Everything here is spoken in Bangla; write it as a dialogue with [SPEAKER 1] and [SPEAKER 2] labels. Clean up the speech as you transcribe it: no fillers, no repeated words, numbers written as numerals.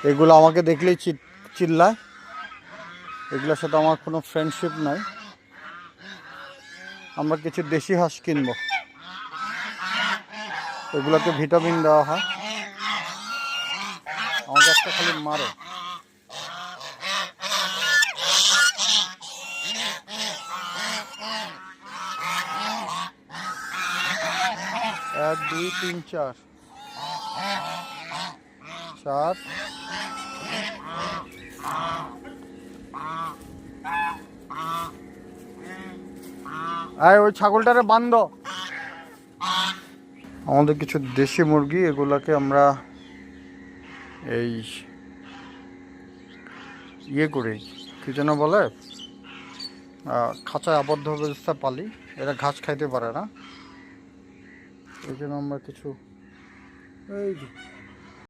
[SPEAKER 1] এগুলো আমাকে দেখলেই চিল্লায়। এগুলোর সাথে আমার কোনো ফ্রেন্ডশিপ নাই। আমরা কিছু দেশি হাঁস কিনবো, এগুলোতে ভিটামিন দেওয়া হয়। আমাকে একটা খালি মারে। এক দুই তিন চার চার। আয় ওই ছাগলটারে বান্ধ। আমাদের কিছু দেশি মুরগি, এগুলাকে আমরা এই করি, কি যেন বলে, খাঁচায় আবদ্ধ অবস্থা পালি। এরা ঘাস খাইতে পারে না, এই জন্য আমরা কিছু এই